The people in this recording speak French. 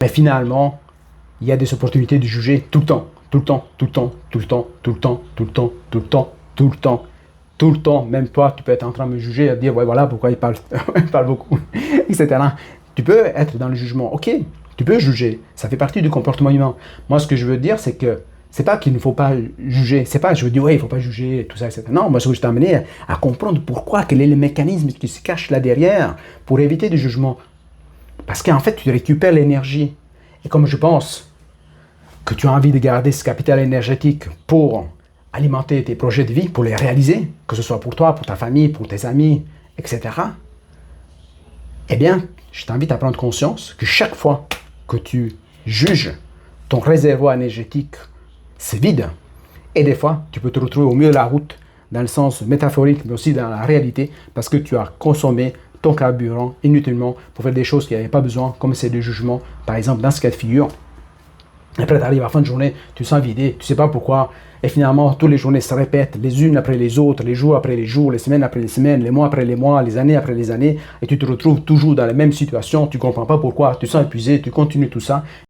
Mais finalement, il y a des opportunités de juger tout le temps, tout le temps, tout le temps, tout le temps, tout le temps, tout le temps, tout le temps, tout le temps, tout le temps. Même toi, tu peux être en train de me juger et dire, ouais, voilà pourquoi il parle, il parle beaucoup, etc. Tu peux être dans le jugement. Ok, tu peux juger. Ça fait partie du comportement humain. Moi, ce que je veux dire, c'est que c'est pas qu'il ne faut pas juger. C'est pas, je veux dire, ouais, il ne faut pas juger, tout ça, etc. Non, moi, ce que je t'ai amené à comprendre pourquoi, quel est le mécanisme qui se cache là derrière pour éviter du jugement. Parce qu'en fait, tu récupères l'énergie. Et comme je pense que tu as envie de garder ce capital énergétique pour alimenter tes projets de vie, pour les réaliser, que ce soit pour toi, pour ta famille, pour tes amis, etc., eh bien, je t'invite à prendre conscience que chaque fois que tu juges, ton réservoir énergétique se vide. Et des fois, tu peux te retrouver au milieu de la route, dans le sens métaphorique, mais aussi dans la réalité, parce que tu as consommé ton carburant inutilement pour faire des choses qui n'avaient pas besoin, comme c'est du jugement, par exemple, dans ce cas de figure. Après, tu arrives à la fin de journée, tu te sens vidé, tu ne sais pas pourquoi. Et finalement, toutes les journées se répètent, les unes après les autres, les jours après les jours, les semaines après les semaines, les mois après les mois, les années après les années. Et tu te retrouves toujours dans la même situation, tu ne comprends pas pourquoi, tu te sens épuisé, tu continues tout ça.